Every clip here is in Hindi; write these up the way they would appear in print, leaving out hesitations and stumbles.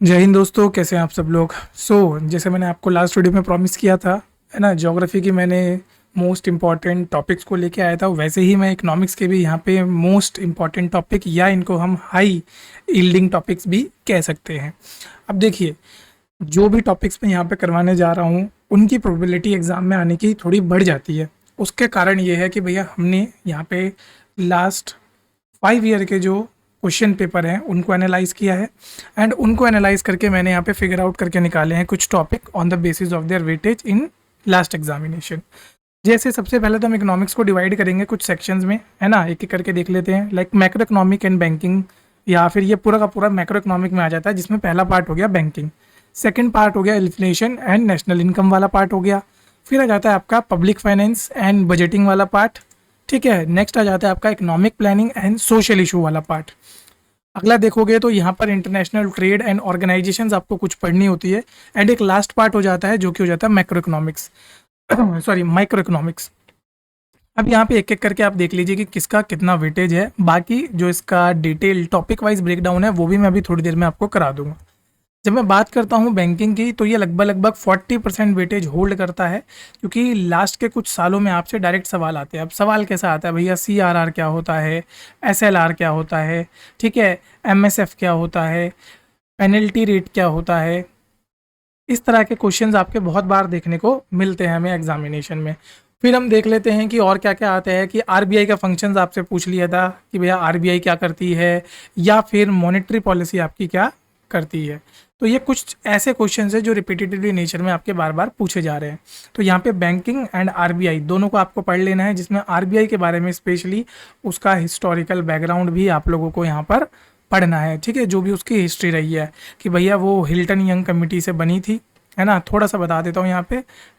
जय हिंद दोस्तों, कैसे हैं आप सब लोग। जैसे मैंने आपको लास्ट वीडियो में प्रॉमिस किया था, है ना, ज्योग्राफी की मैंने मोस्ट इम्पॉर्टेंट टॉपिक्स को लेके आया था, वैसे ही मैं इकोनॉमिक्स के भी यहाँ पे मोस्ट इम्पॉर्टेंट टॉपिक या इनको हम हाई यील्डिंग टॉपिक्स भी कह सकते हैं। अब देखिए, जो भी टॉपिक्स मैं यहाँ पे करवाने जा रहा हूँ उनकी प्रोबेबिलिटी एग्ज़ाम में आने की थोड़ी बढ़ जाती है। उसके कारण ये है कि भैया हमने यहाँ पे लास्ट 5 ईयर के जो क्वेश्चन पेपर हैं उनको एनालाइज किया है एंड उनको एनालाइज करके मैंने यहाँ पे फिगर आउट करके निकाले हैं कुछ topic on the basis of their weightage in last examination. जैसे सबसे पहले तो हम इकोनॉमिक्स को डिवाइड करेंगे कुछ सेक्शंस में, है ना, एक एक करके देख लेते हैं। Like macro economic and banking, या फिर ये पूरा का पूरा मैक्रो इकोनॉमिक में आ जाता है, जिसमें पहला पार्ट हो गया बैंकिंग, सेकंड पार्ट हो गया इन्फ्लेशन एंड नेशनल इनकम वाला पार्ट हो गया, फिर आ जाता है आपका पब्लिक फाइनेंस एंड बजटिंग वाला पार्ट, ठीक है। नेक्स्ट आ जाता है आपका economic planning and social issue वाला पार्ट। अगला देखोगे तो यहाँ पर इंटरनेशनल ट्रेड एंड ऑर्गेनाइजेशंस आपको कुछ पढ़नी होती है एंड एक लास्ट पार्ट हो जाता है जो कि हो जाता है macro economics sorry micro economics. अब यहाँ पे एक एक करके आप देख लीजिए कि किसका कितना वेटेज है। बाकी जो इसका डिटेल टॉपिक वाइज ब्रेकडाउन है वो भी मैं अभी थोड़ी देर में आपको करा दूंगा। जब मैं बात करता हूँ बैंकिंग की तो ये लगभग लगभग 40% वेटेज होल्ड करता है, क्योंकि लास्ट के कुछ सालों में आपसे डायरेक्ट सवाल आते हैं। अब सवाल कैसा आता है भैया, CRR क्या होता है, SLR क्या होता है, ठीक है, MSF क्या होता है, पेनल्टी रेट क्या होता है। इस तरह के क्वेश्चंस आपके बहुत बार देखने को मिलते हैं हमें एग्जामिनेशन में। फिर हम देख लेते हैं कि और क्या क्या आता है कि RBI का फंक्शंस आपसे पूछ लिया था कि भैया RBI क्या करती है, या फिर मॉनेटरी पॉलिसी आपकी क्या करती है। तो ये कुछ ऐसे क्वेश्चंस है जो रिपीटेटिवली नेचर में आपके बार बार पूछे जा रहे हैं। तो यहाँ पे बैंकिंग एंड RBI दोनों को आपको पढ़ लेना है, जिसमें RBI के बारे में स्पेशली उसका हिस्टोरिकल बैकग्राउंड भी आप लोगों को यहाँ पर पढ़ना है, ठीक है, जो भी उसकी हिस्ट्री रही है कि भैया वो हिल्टन यंग कमेटी से बनी थी, है ना। थोड़ा सा बता देता हूँ यहाँ पे,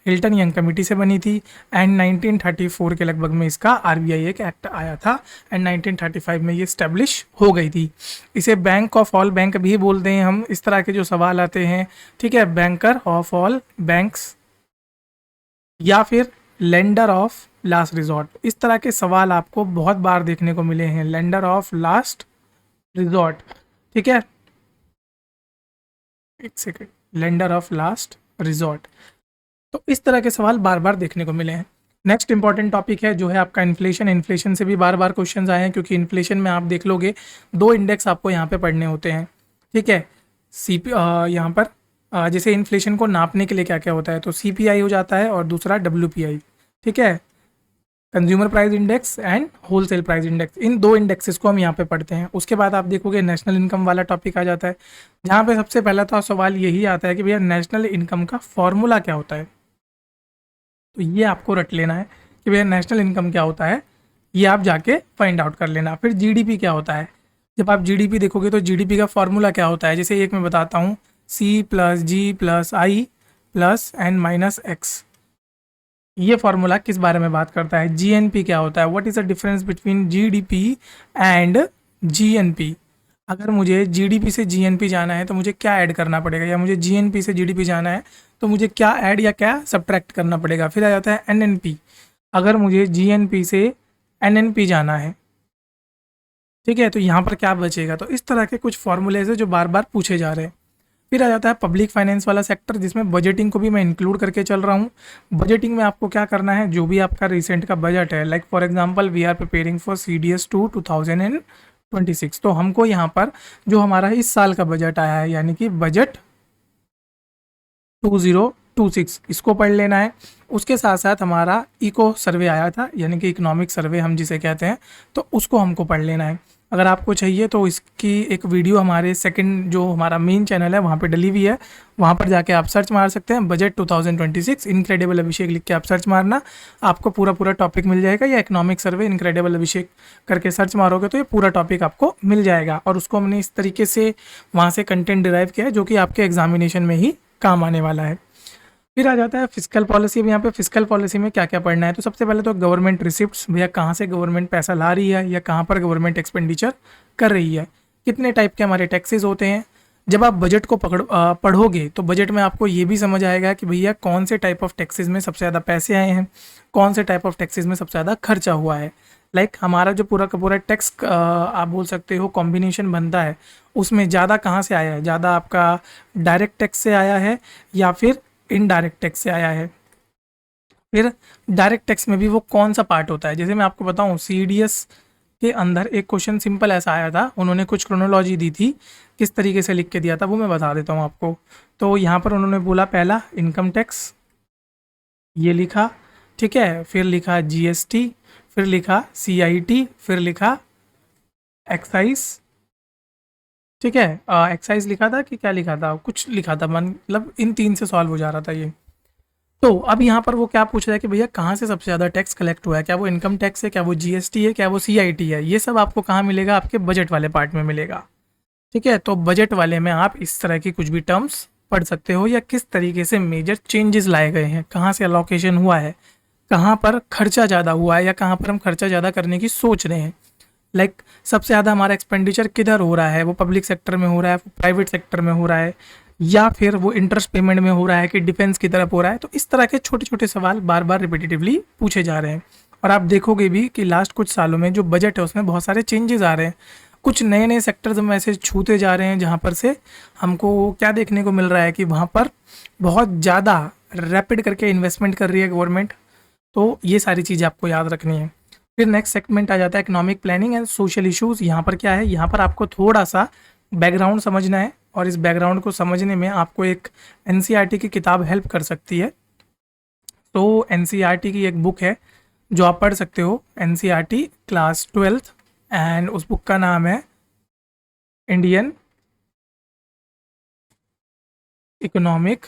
हिल्टन यंग कमेटी से बनी थी एंड 1934 के लगभग में इसका RBI एक एक्ट आया था एंड 1935 में ये स्टैब्लिश हो गई थी। इसे बैंक ऑफ ऑल बैंक भी बोलते हैं हम। इस तरह के जो सवाल आते हैं, ठीक है, बैंकर ऑफ ऑल बैंक्स या फिर लेंडर ऑफ लास्ट रिजॉर्ट, इस तरह के सवाल आपको बहुत बार देखने को मिले हैं। लेंडर ऑफ लास्ट रिजॉर्ट, ठीक है, एक second, lender of last resort. तो इस तरह के सवाल बार बार देखने को मिले हैं। नेक्स्ट इंपॉर्टेंट टॉपिक है जो है आपका इन्फ्लेशन। इन्फ्लेशन से भी बार बार क्वेश्चंस आए हैं, क्योंकि इन्फ्लेशन में आप देख लोगे दो इंडेक्स आपको यहाँ पे पढ़ने होते हैं, ठीक है। यहाँ पर जैसे इन्फ्लेशन को नापने के लिए क्या क्या होता है, तो CPI हो जाता है और दूसरा WPI, ठीक है, consumer price index and wholesale price index. इन दो इंडेक्सेस को हम यहाँ पे पढ़ते हैं। उसके बाद आप देखोगे नेशनल इनकम वाला टॉपिक आ जाता है, जहाँ पे सबसे पहला तो सवाल यही आता है कि भैया नेशनल इनकम का फॉर्मूला क्या होता है। तो ये आपको रट लेना है कि भैया नेशनल इनकम क्या होता है, ये आप जाके फाइंड आउट कर लेना। फिर GDP क्या होता है, जब आप GDP देखोगे तो GDP का फॉर्मूला क्या होता है। जैसे एक मैं बताता हूँ, C+G+I+N-X, ये फॉर्मूला किस बारे में बात करता है। GNP क्या होता है, what is the difference between GDP and GNP। अगर मुझे GDP से GNP जाना है तो मुझे क्या ऐड करना पड़ेगा, या मुझे GNP से GDP जाना है तो मुझे क्या ऐड या क्या सब्ट्रैक्ट करना पड़ेगा। फिर आ जाता है NNP, अगर मुझे GNP से NNP जाना है, ठीक है, तो यहाँ पर क्या बचेगा। तो इस तरह के कुछ फॉर्मूलेज है जो बार बार पूछे जा रहे हैं। फिर आ जाता है पब्लिक फाइनेंस वाला सेक्टर, जिसमें बजटिंग को भी मैं इंक्लूड करके चल रहा हूँ। बजटिंग में आपको क्या करना है, जो भी आपका रिसेंट का बजट है, like for example we are preparing for CDS 2026, तो हमको यहाँ पर जो हमारा इस साल का बजट आया है, यानी कि बजट 2026, इसको पढ़ लेना है। उसके साथ साथ हमारा इको सर्वे आया था, यानी कि इकोनॉमिक सर्वे हम जिसे कहते हैं, तो उसको हमको पढ़ लेना है। अगर आपको चाहिए तो इसकी एक वीडियो हमारे सेकंड जो हमारा मेन चैनल है वहाँ पे डली हुई है, वहाँ पर जाके आप सर्च मार सकते हैं, बजट 2026 इनक्रेडिबल अभिषेक लिख के आप सर्च मारना, आपको पूरा पूरा टॉपिक मिल जाएगा। या इकोनॉमिक सर्वे इनक्रेडिबल अभिषेक करके सर्च मारोगे तो ये पूरा टॉपिक आपको मिल जाएगा। और उसको हमने इस तरीके से वहाँ से कंटेंट डिराइव किया है जो कि आपके एग्जामिनेशन में ही काम आने वाला है। फिर आ जाता है फिस्कल पॉलिसी। अब यहाँ पे फिस्कल पॉलिसी में क्या क्या पढ़ना है, तो सबसे पहले तो गवर्नमेंट रिसिप्ट्स, भैया कहाँ से गवर्नमेंट पैसा ला रही है या कहाँ पर गवर्नमेंट एक्सपेंडिचर कर रही है, कितने टाइप के हमारे टैक्सेस होते हैं। जब आप बजट को पढ़ोगे तो बजट में आपको ये भी समझ आएगा कि भैया कौन से टाइप ऑफ टैक्सेस में सबसे ज़्यादा पैसे आए हैं, कौन से टाइप ऑफ टैक्सेस में सबसे ज़्यादा खर्चा हुआ है। लाइक हमारा जो पूरा का पूरा टेक्स्ट आप बोल सकते हो कॉम्बिनेशन बनता है, उसमें ज़्यादा कहाँ से आया है, ज़्यादा आपका डायरेक्ट टेक्स्ट से आया है या फिर इनडायरेक्ट टेक्स्ट से आया है। फिर डायरेक्ट टेक्स्ट में भी वो कौन सा पार्ट होता है, जैसे मैं आपको बताऊं सीडीएस के अंदर एक क्वेश्चन सिंपल ऐसा आया था, उन्होंने कुछ क्रोनोलॉजी दी थी, किस तरीके से लिख के दिया था वो मैं बता देता हूँ आपको। तो यहाँ पर उन्होंने बोला पहला इनकम टैक्स, ये लिखा, ठीक है, फिर लिखा जीएसटी, फिर लिखा सीआईटी, फिर लिखा एक्साइज, ठीक है, एक्साइज लिखा था कि क्या लिखा था, कुछ लिखा था, मतलब इन तीन से सॉल्व हो जा रहा था ये। तो अब यहाँ पर वो क्या पूछ रहा है कि भैया कहाँ से सबसे ज़्यादा टैक्स कलेक्ट हुआ है, क्या वो इनकम टैक्स है, क्या वो जीएसटी है, क्या वो सीआईटी है, ये सब आपको कहाँ मिलेगा, आपके बजट वाले पार्ट में मिलेगा। ठीक है, तो बजट वाले में आप इस तरह की कुछ भी टर्म्स पढ़ सकते हो, या किस तरीके से मेजर चेंजेस लाए गए हैं, कहाँ से अलोकेशन हुआ है, कहाँ पर खर्चा ज़्यादा हुआ है या कहाँ पर हम खर्चा ज़्यादा करने की सोच रहे हैं। लाइक सबसे ज़्यादा हमारा एक्सपेंडिचर किधर हो रहा है, वो पब्लिक सेक्टर में हो रहा है, वो प्राइवेट सेक्टर में हो रहा है, या फिर वो इंटरेस्ट पेमेंट में हो रहा है कि डिफेंस की तरफ हो रहा है। तो इस तरह के छोटे छोटे सवाल बार बार रिपीटेटिवली पूछे जा रहे हैं। और आप देखोगे भी कि लास्ट कुछ सालों में जो बजट है उसमें बहुत सारे चेंजेस आ रहे हैं, कुछ नए नए सेक्टर्स हम ऐसे छूते जा रहे हैं जहाँ पर से हमको क्या देखने को मिल रहा है कि वहाँ पर बहुत ज़्यादा रैपिड करके इन्वेस्टमेंट कर रही है गवर्नमेंट। तो ये सारी चीज़ें आपको याद रखनी है। फिर नेक्स्ट सेगमेंट आ जाता है economic planning and social issues. यहाँ पर क्या है, यहाँ पर आपको थोड़ा सा बैकग्राउंड समझना है, और इस बैकग्राउंड को समझने में आपको एक एनसीईआरटी की किताब हेल्प कर सकती है। तो एनसीईआरटी की एक बुक है जो आप पढ़ सकते हो, एनसीईआरटी क्लास 12th, एंड उस बुक का नाम है इंडियन इकोनॉमिक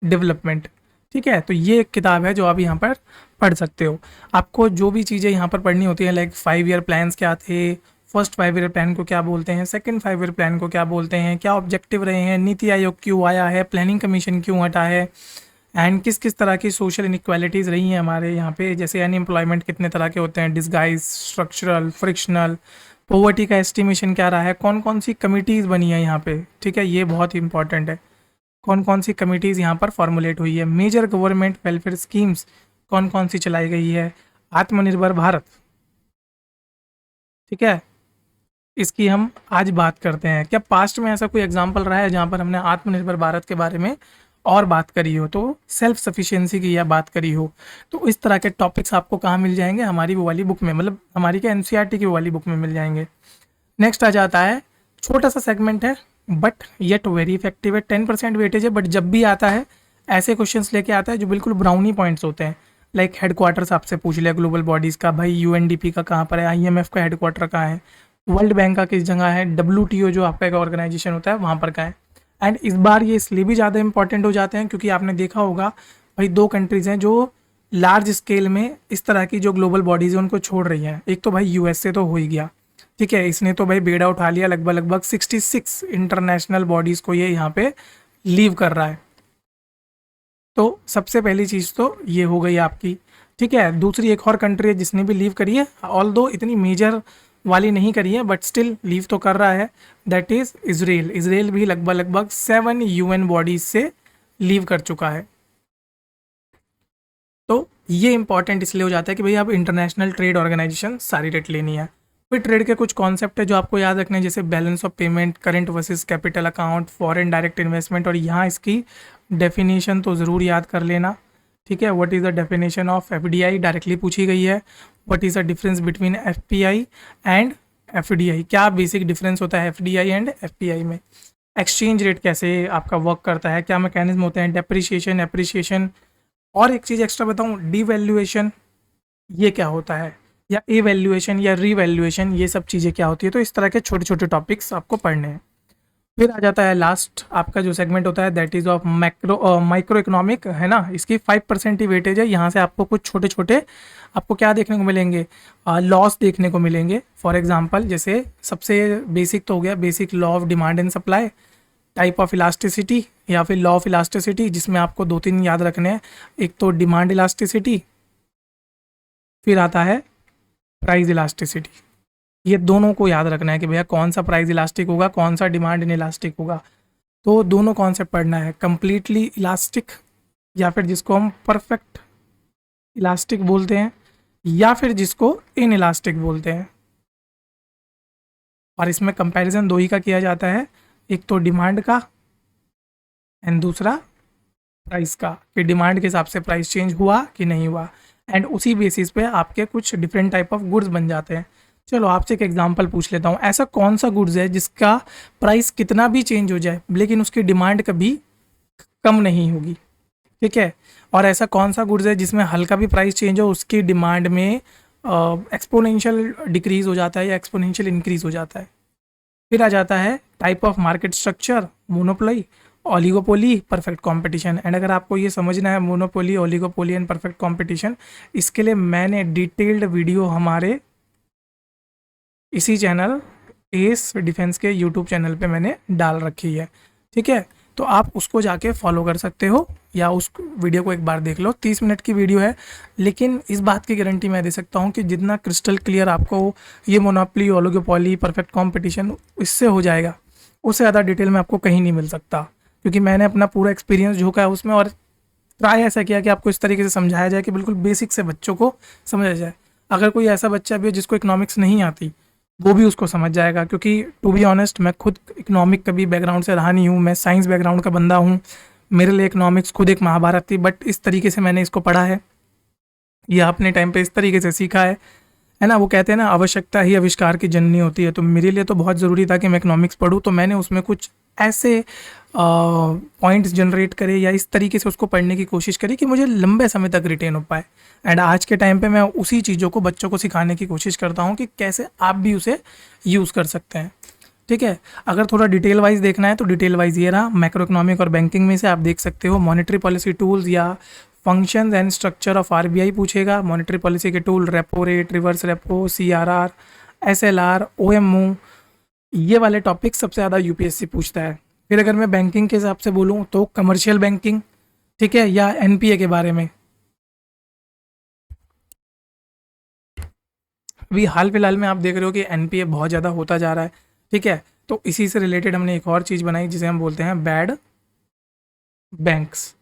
डेवलपमेंट। ठीक है, तो ये एक किताब है जो आप यहाँ पर पढ़ सकते हो। आपको जो भी चीज़ें यहाँ पर पढ़नी होती हैं, लाइक 5 ईयर प्लान्स क्या थे, फर्स्ट 5 ईयर प्लान को क्या बोलते हैं, सेकंड 5 ईयर प्लान को क्या बोलते हैं, क्या ऑब्जेक्टिव रहे हैं, नीति आयोग क्यों आया है, प्लानिंग कमीशन क्यों हटा है, एंड किस किस तरह की सोशल इनइक्वालिटीज़ रही हैं हमारे यहाँ पे, जैसे अनएम्प्लॉयमेंट कितने तरह के होते हैं, डिस्गाइज, स्ट्रक्चरल, फ्रिक्शनल, पोवर्टी का एस्टिमेशन क्या रहा है, कौन कौन सी कमिटीज़ बनी है यहाँ पे। ठीक है, ये बहुत ही इंपॉर्टेंट है, कौन कौन सी कमिटीज़ यहाँ पर फॉर्मुलेट हुई है, मेजर गवर्नमेंट वेलफेयर स्कीम्स कौन कौन सी चलाई गई है, आत्मनिर्भर भारत। ठीक है, इसकी हम आज बात करते हैं। क्या पास्ट में ऐसा कोई एग्जाम्पल रहा है जहाँ पर हमने आत्मनिर्भर भारत के बारे में और बात करी हो, तो सेल्फ सफिशिएंसी की या बात करी हो। तो इस तरह के टॉपिक्स आपको कहाँ मिल जाएंगे, हमारी वो वाली बुक में, मतलब हमारी क्या एनसीईआरटी की वो वाली बुक में मिल जाएंगे। नेक्स्ट आ जाता है, छोटा सा सेगमेंट है बट येट वेरी इफेक्टिव है, 10% वेटेज है, बट जब भी आता है ऐसे क्वेश्चंस लेके आता है जो बिल्कुल ब्राउनी पॉइंट्स होते हैं। लाइक हेडक्वार्टर्स आपसे पूछ लिया ग्लोबल बॉडीज़ का, भाई यूएनडीपी का कहाँ पर है, आईएमएफ का हेडक्वार्टर कहाँ है, वर्ल्ड बैंक का किस जगह है, डब्ल्यूटीओ जो आपका एक ऑर्गेनाइजेशन होता है वहाँ पर कहाँ है। एंड इस बार ये इसलिए भी ज़्यादा इंपॉर्टेंट हो जाते हैं क्योंकि आपने देखा होगा भाई 2 कंट्रीज़ हैं जो लार्ज स्केल में इस तरह की जो ग्लोबल बॉडीज़ है उनको छोड़ रही हैं। एक तो भाई यूएसए तो हो ही गया, ठीक है, इसने तो भाई बेड़ा उठा लिया, लगभग लगभग 66 इंटरनेशनल बॉडीज़ को ये यहाँ पे लीव कर रहा है। तो सबसे पहली चीज़ तो ये हो गई आपकी। ठीक है, दूसरी एक और कंट्री है जिसने भी लीव करी है, ऑल दो इतनी मेजर वाली नहीं करी है बट स्टिल लीव तो कर रहा है, दैट इज़ इसराइल। इसराइल भी लगभग लगभग 7 यूएन बॉडीज़ से लीव कर चुका है। तो ये इंपॉर्टेंट इसलिए हो जाता है कि भाई आप इंटरनेशनल ट्रेड ऑर्गेनाइजेशन सारी रेट लेनी है। फिर ट्रेड के कुछ कॉन्सेप्ट है जो आपको याद रखने हैं, जैसे balance of payment, current versus capital account, foreign direct investment, और यहाँ इसकी डेफिनेशन तो ज़रूर याद कर लेना। ठीक है, what is the definition of FDI, directly पूछी गई है। What is the difference between FPI and FDI, क्या बेसिक डिफरेंस होता है एफडीआई एंड एफपीआई में, एक्सचेंज रेट कैसे आपका वर्क करता है, क्या मैकेनिज्म होते हैं, डेप्रिसिएशन, एप्रिसिएशन, और एक चीज़ एक्स्ट्रा बताऊँ, डीवैल्यूएशन ये क्या होता है, या एवैल्यूएशन या रीवैल्यूएशन, ये सब चीज़ें क्या होती है। तो इस तरह के छोटे छोटे टॉपिक्स आपको पढ़ने हैं। फिर आ जाता है लास्ट आपका जो सेगमेंट होता है, that is of micro economic, है ना, इसकी 5% ही वेटेज है। यहाँ से आपको कुछ छोटे छोटे आपको क्या देखने को मिलेंगे, लॉस देखने को मिलेंगे। फॉर एग्जांपल जैसे सबसे बेसिक तो हो गया basic law of demand and supply, type of elasticity या फिर लॉ ऑफ इलास्टिसिटी, जिसमें आपको 2-3 याद रखने हैं। एक तो डिमांड इलास्टिसिटी, फिर आता है प्राइस इलास्टिसिटी। ये दोनों को याद रखना है कि भैया कौन सा प्राइस इलास्टिक होगा, कौन सा डिमांड इन इलास्टिक होगा। तो दोनों कॉन्सेप्ट पढ़ना है, कंप्लीटली इलास्टिक या फिर जिसको हम परफेक्ट इलास्टिक बोलते हैं या फिर जिसको इन इलास्टिक बोलते हैं। और इसमें कंपैरिजन दो ही का किया जाता है, एक तो डिमांड का एंड दूसरा प्राइस का, कि डिमांड के हिसाब से प्राइस चेंज हुआ कि नहीं हुआ, एंड उसी बेसिस पे आपके कुछ डिफरेंट टाइप ऑफ गुड्स बन जाते हैं। चलो आपसे एक एग्जांपल पूछ लेता हूँ, ऐसा कौन सा गुड्स है जिसका प्राइस कितना भी चेंज हो जाए लेकिन उसकी डिमांड कभी कम नहीं होगी, ठीक है। और ऐसा कौन सा गुड्स है जिसमें हल्का भी प्राइस चेंज हो उसकी डिमांड में एक्सपोनेंशियल डिक्रीज हो जाता है या एक्सपोनेंशियल इंक्रीज हो जाता है। फिर आ जाता है type of market structure, monopoly, oligopoly, perfect competition. And अगर आपको ये समझना है monopoly, oligopoly and perfect competition, इसके लिए मैंने डिटेल्ड वीडियो हमारे इसी चैनल एस डिफेंस के यूट्यूब चैनल पे मैंने डाल रखी है, ठीक है। तो आप उसको जाके फॉलो कर सकते हो या उस वीडियो को एक बार देख लो, 30 मिनट की वीडियो है। लेकिन इस बात की गारंटी मैं दे सकता हूँ कि जितना क्रिस्टल क्लियर आपको ये मोनोपोली, ओलिगोपोली, परफेक्ट कंपटीशन इससे हो जाएगा, उससे ज़्यादा डिटेल में आपको कहीं नहीं मिल सकता, क्योंकि मैंने अपना पूरा एक्सपीरियंस झोंका है उसमें और ट्राई ऐसा किया कि आपको इस तरीके से समझाया जाए कि बिल्कुल बेसिक से बच्चों को समझा जाए। अगर कोई ऐसा बच्चा भी है जिसको इकोनॉमिक्स नहीं आती, वो भी उसको समझ जाएगा, क्योंकि टू बी ऑनेस्ट मैं खुद इकोनॉमिक कभी बैकग्राउंड से रहा नहीं हूँ, मैं साइंस बैकग्राउंड का बंदा हूँ। मेरे लिए इकोनॉमिक्स खुद एक महाभारत थी, बट इस तरीके से मैंने इसको पढ़ा है या अपने टाइम पे इस तरीके से सीखा है ना। वो कहते हैं ना, आवश्यकता ही आविष्कार की जननी होती है। तो मेरे लिए तो बहुत ज़रूरी था कि मैं इकोनॉमिक्स पढूं, तो मैंने उसमें कुछ ऐसे पॉइंट्स जनरेट करे या इस तरीके से उसको पढ़ने की कोशिश करी कि मुझे लंबे समय तक रिटेन हो पाए। एंड आज के टाइम पे मैं उसी चीज़ों को बच्चों को सिखाने की कोशिश करता हूँ कि कैसे आप भी उसे यूज़ कर सकते हैं, ठीक है। अगर थोड़ा डिटेल वाइज देखना है तो डिटेल वाइज ये रहा, मैक्रो इकोनॉमिक और बैंकिंग में से आप देख सकते हो मॉनेटरी पॉलिसी टूल्स या functions and structure of RBI पूछेगा। मॉनेटरी पॉलिसी के tool repo rate, reverse repo, CRR, SLR, OMO, ये वाले टॉपिक सबसे ज़्यादा यूपीएससी पूछता है। फिर अगर मैं बैंकिंग के हिसाब से बोलूँ तो कमर्शियल बैंकिंग, ठीक है, या एनपीए के बारे में। अभी हाल फिलहाल में आप देख रहे हो कि एनपीए बहुत ज़्यादा होता जा रहा है, ठीक है। तो इसी से रिलेटेड हमने एक और चीज़ बनाई जिसे हम बोलते हैं बैड बैंक्स।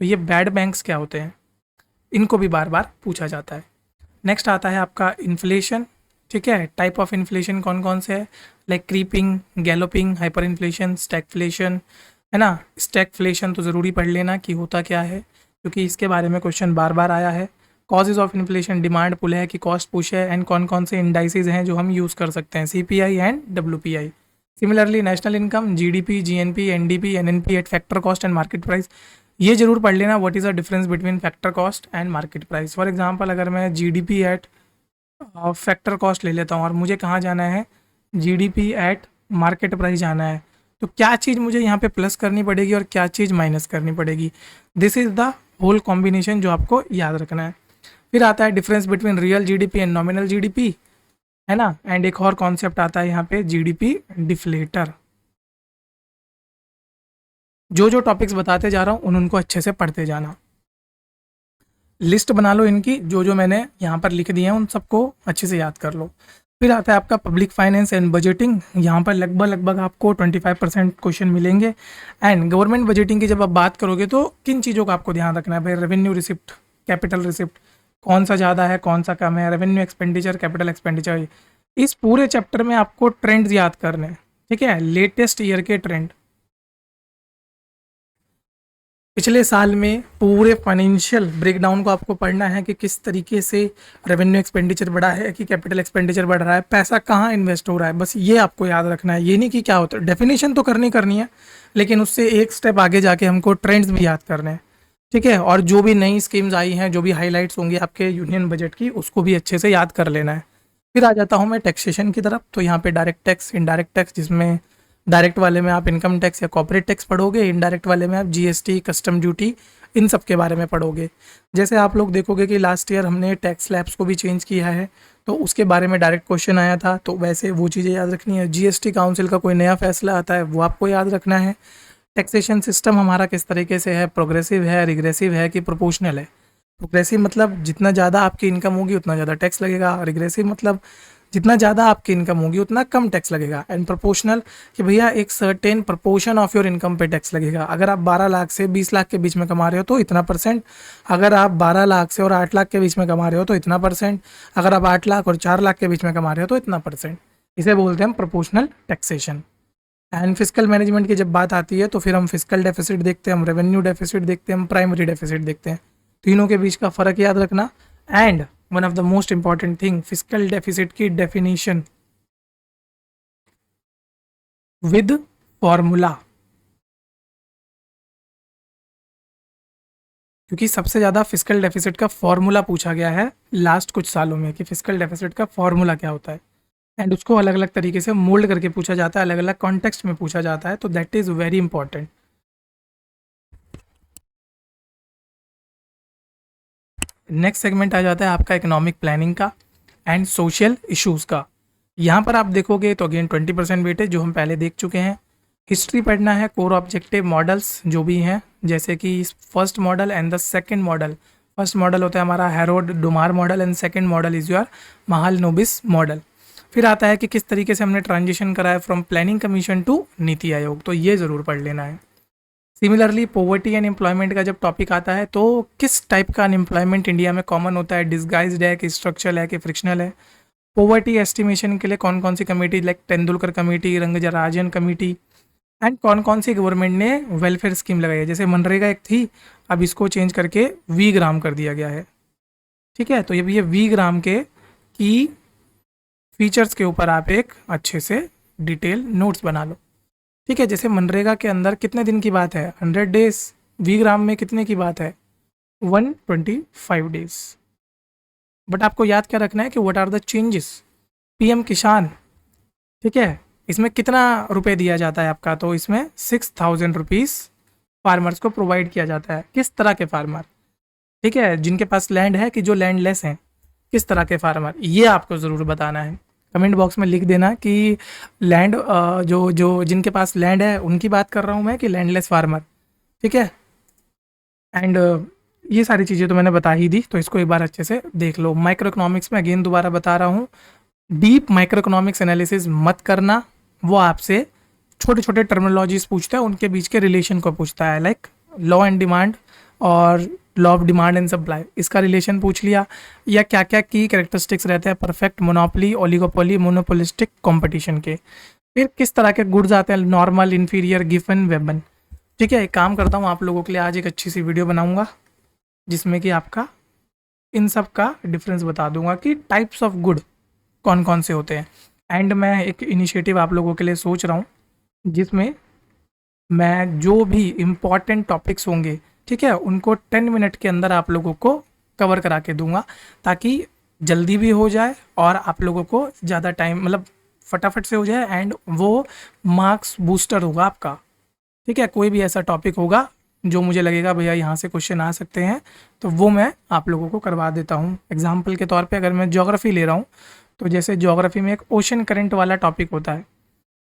तो ये बैड बैंक्स क्या होते हैं, इनको भी बार बार पूछा जाता है। नेक्स्ट आता है आपका इन्फ्लेशन, ठीक है। टाइप ऑफ इन्फ्लेशन कौन कौन से है, like creeping, galloping, hyper inflation, stagflation, है ना। स्टैगफ्लेशन तो ज़रूरी पढ़ लेना कि होता क्या है, क्योंकि इसके बारे में क्वेश्चन बार बार आया है। Causes of inflation, demand pull है कि कॉस्ट पुश है, एंड कौन कौन से इंडाइसेज हैं जो हम यूज़ कर सकते हैं, CPI and WPI. Similarly national income, GDP, GNP, NDP, NNP eight factor cost and market price. ये जरूर पढ़ लेना, what is the difference between factor cost and market price. For example अगर मैं जीडीपी एट फैक्टर कॉस्ट ले लेता हूँ और मुझे कहाँ जाना है, जीडीपी एट मार्केट प्राइस जाना है, तो क्या चीज़ मुझे यहाँ पे प्लस करनी पड़ेगी और क्या चीज़ माइनस करनी पड़ेगी। This is the whole combination जो आपको याद रखना है। फिर आता है difference between real GDP and nominal GDP, है ना। एंड एक और कॉन्सेप्ट आता है यहाँ पे जीडीपी डिफ्लेटर। जो जो टॉपिक्स बताते जा रहा हूँ उनको अच्छे से पढ़ते जाना, लिस्ट बना लो इनकी, जो जो मैंने यहाँ पर लिख दिए हैं उन सबको अच्छे से याद कर लो। फिर आता है आपका पब्लिक फाइनेंस एंड बजटिंग, यहाँ पर लगभग आपको 25% क्वेश्चन मिलेंगे। एंड गवर्नमेंट बजटिंग की जब आप बात करोगे तो किन चीज़ों का आपको ध्यान रखना है भाई, रेवेन्यू रिसिप्ट, कैपिटल रिसिप्ट, कौन सा ज़्यादा है कौन सा कम है, रेवेन्यू एक्सपेंडिचर, कैपिटल एक्सपेंडिचर। इस पूरे चैप्टर में आपको ट्रेंड्स याद करने हैं, ठीक है, लेटेस्ट ईयर के ट्रेंड। पिछले साल में पूरे फाइनेंशियल ब्रेकडाउन को आपको पढ़ना है कि किस तरीके से रेवेन्यू एक्सपेंडिचर बढ़ा है कि कैपिटल एक्सपेंडिचर बढ़ रहा है, पैसा कहाँ इन्वेस्ट हो रहा है, बस ये आपको याद रखना है। ये नहीं कि क्या होता है, डेफिनेशन तो करनी है, लेकिन उससे एक स्टेप आगे जाके हमको ट्रेंड्स भी याद करने हैं, ठीक है। और जो भी नई स्कीम्स आई हैं, जो भी हाईलाइट्स होंगी आपके यूनियन बजट की, उसको भी अच्छे से याद कर लेना है। फिर आ जाता हूँ मैं टैक्सेशन की तरफ। तो यहाँ पे डायरेक्ट टैक्स, इनडायरेक्ट टैक्स, जिसमें डायरेक्ट वाले में आप इनकम टैक्स या कॉर्पोरेट टैक्स पढ़ोगे, इनडायरेक्ट वाले में आप जीएसटी, कस्टम ड्यूटी, इन सब के बारे में पढ़ोगे। जैसे आप लोग देखोगे कि लास्ट ईयर हमने टैक्स स्लैब्स को भी चेंज किया है, तो उसके बारे में डायरेक्ट क्वेश्चन आया था, तो वैसे वो चीज़ें याद रखनी है। जीएसटी काउंसिल का कोई नया फैसला आता है वो आपको याद रखना है। टैक्सेशन सिस्टम हमारा किस तरीके से है, प्रोग्रेसिव है, रिग्रेसिव है कि प्रोपोर्शनल है। प्रोग्रेसिव मतलब जितना ज़्यादा आपकी इनकम होगी उतना ज़्यादा टैक्स लगेगा, रिग्रेसिव मतलब जितना ज़्यादा आपकी इनकम होगी उतना कम टैक्स लगेगा। एंड प्रोपोर्शनल कि भैया एक certain proportion of your income पे टैक्स लगेगा। अगर आप 12 लाख से 20 लाख के बीच में कमा रहे हो तो इतना परसेंट, अगर आप 12 लाख से और 8 लाख के बीच में कमा रहे हो तो इतना परसेंट, अगर आप 8 लाख और 4 लाख के बीच में कमा रहे हो तो इतना परसेंट। इसे बोलते हैं हम proportional taxation. And physical management की जब बात आती है तो फिर हम फिजिकल डेफिसिट देखते हैं, हम रेवेन्यू डेफिसिट देखते हैं, हम प्राइमरी डेफिसिट देखते हैं। तीनों के बीच का फ़र्क याद रखना। And one of the most important thing, physical deficit की डेफिनेशन विद फॉर्मूला, क्योंकि सबसे ज़्यादा फिजिकल डेफिसिट का फॉर्मूला पूछा गया है लास्ट कुछ सालों में कि फिजिकल डेफिसिट का फॉर्मूला क्या होता है। एंड उसको अलग अलग तरीके से मोल्ड करके पूछा जाता है, अलग अलग कॉन्टेक्स्ट में पूछा जाता है, तो that is very important. Next segment आ जाता है आपका इकोनॉमिक प्लानिंग का एंड सोशल इश्यूज़ का। यहाँ पर आप देखोगे तो अगेन 20% वेटेज जो हम पहले देख चुके हैं। हिस्ट्री पढ़ना है, कोर ऑब्जेक्टिव मॉडल्स जो भी हैं, जैसे कि first model and the second model. First model होता है हमारा Harrod Domar model and second model is your Mahalanobis model. फिर आता है कि किस तरीके से हमने ट्रांजिशन करा है from planning commission to NITI Aayog, तो ये ज़रूर पढ़ लेना है। सिमिलरली पॉवर्टी एंड एम्प्लॉयमेंट का जब टॉपिक आता है तो किस टाइप का अनएम्प्लॉयमेंट इंडिया में कॉमन होता है, डिस्गाइज्ड है कि स्ट्रक्चरल है कि फ्रिक्शनल है। पॉवर्टी एस्टिमेशन के लिए कौन कौन सी committee, like Tendulkar committee, Rangarajan committee, and कौन कौन सी गवर्नमेंट ने वेलफेयर स्कीम लगाई है। जैसे मनरेगा एक थी, अब इसको चेंज करके वी ग्राम कर दिया गया है। ठीक है, तो ये वी ग्राम के की फीचर्स के ऊपर आप एक अच्छे से डिटेल नोट्स बना लो। ठीक है, जैसे मनरेगा के अंदर कितने दिन की बात है, 100 डेज। वी ग्राम में कितने की बात है, 125 डेज। बट आपको याद क्या रखना है कि what are the changes. PM Kisan, ठीक है, इसमें कितना रुपए दिया जाता है आपका, तो इसमें 6000 रुपीज़ फार्मर्स को प्रोवाइड किया जाता है। किस तरह के फार्मर, ठीक है, जिनके पास लैंड है कि जो लैंडलेस हैं, किस तरह के फार्मर, ये आपको ज़रूर बताना है। कमेंट बॉक्स में लिख देना कि लैंड जो जो जिनके पास लैंड है उनकी बात कर रहा हूँ मैं कि लैंडलेस फार्मर। ठीक है, एंड ये सारी चीज़ें तो मैंने बता ही दी, तो इसको एक बार अच्छे से देख लो। माइक्रो इकोनॉमिक्स में अगेन दोबारा बता रहा हूँ, डीप माइक्रो इकोनॉमिक्स एनालिसिस मत करना। वो आपसे छोटे छोटे टर्मिनोलॉजीज पूछता है, उनके बीच के रिलेशन को पूछता है, लाइक लॉ एंड डिमांड और law of demand and supply, इसका रिलेशन पूछ लिया, या क्या क्या की कैरेक्टरिस्टिक्स रहते हैं perfect, monopoly, oligopoly, monopolistic competition के। फिर किस तरह के गुड्स आते हैं, नॉर्मल, इन्फीरियर, गिवन, वेबन। ठीक है, एक काम करता हूँ, आप लोगों के लिए आज एक अच्छी सी वीडियो बनाऊंगा जिसमें कि आपका इन सब का डिफरेंस बता दूंगा कि टाइप्स ऑफ गुड कौन कौन से होते हैं। एंड मैं एक इनिशिएटिव आप लोगों के लिए सोच रहा हूँ जिसमें मैं जो भी इम्पॉर्टेंट टॉपिक्स होंगे, ठीक है, उनको 10 मिनट के अंदर आप लोगों को कवर करा के दूंगा, ताकि जल्दी भी हो जाए और आप लोगों को ज़्यादा टाइम, मतलब फटाफट से हो जाए, एंड वो मार्क्स बूस्टर होगा आपका। ठीक है, कोई भी ऐसा टॉपिक होगा जो मुझे लगेगा भैया यहाँ से क्वेश्चन आ सकते हैं, तो वो मैं आप लोगों को करवा देता हूँ। एग्जाम्पल के तौर पे अगर मैं ज्योग्राफी ले रहा हूँ, तो जैसे ज्योग्राफी में एक ओशन करंट वाला टॉपिक होता है,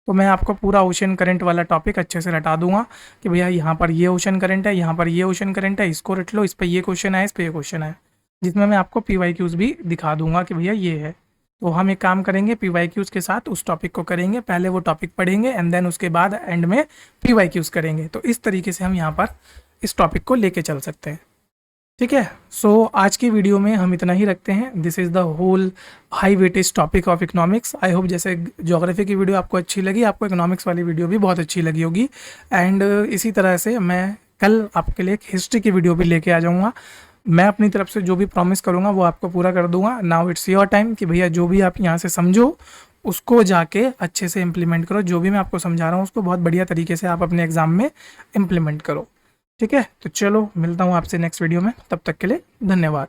तो मैं आपको पूरा ओशन करंट वाला टॉपिक अच्छे से रटा दूंगा कि भैया यहाँ पर ये ओशन करंट है, यहाँ पर ये ओशन करंट है, इसको रट लो, इस पर ये क्वेश्चन है, इस पर ये क्वेश्चन है, जिसमें मैं आपको PYQs भी दिखा दूंगा कि भैया ये है। तो हम एक काम करेंगे, PYQs के साथ उस टॉपिक को करेंगे, पहले वो टॉपिक पढ़ेंगे एंड देन उसके बाद एंड में PYQs करेंगे। तो इस तरीके से हम यहाँ पर इस टॉपिक को लेके चल सकते हैं। ठीक है, सो आज की वीडियो में हम इतना ही रखते हैं। This is the whole high weightage topic of economics. I hope जैसे ज्योग्राफी की वीडियो आपको अच्छी लगी, आपको इकोनॉमिक्स वाली वीडियो भी बहुत अच्छी लगी होगी। एंड इसी तरह से मैं कल आपके लिए एक हिस्ट्री की वीडियो भी लेके आ जाऊँगा। मैं अपनी तरफ से जो भी प्रॉमिस करूँगा वो आपको पूरा कर दूंगा। नाउ इट्स योर टाइम कि भैया जो भी आप यहाँ से समझो उसको जाके अच्छे से इम्प्लीमेंट करो। जो भी मैं आपको समझा रहा हूँ उसको बहुत बढ़िया तरीके से आप अपने एग्ज़ाम में इम्प्लीमेंट करो। ठीक है, तो चलो मिलता हूँ आपसे नेक्स्ट वीडियो में, तब तक के लिए धन्यवाद।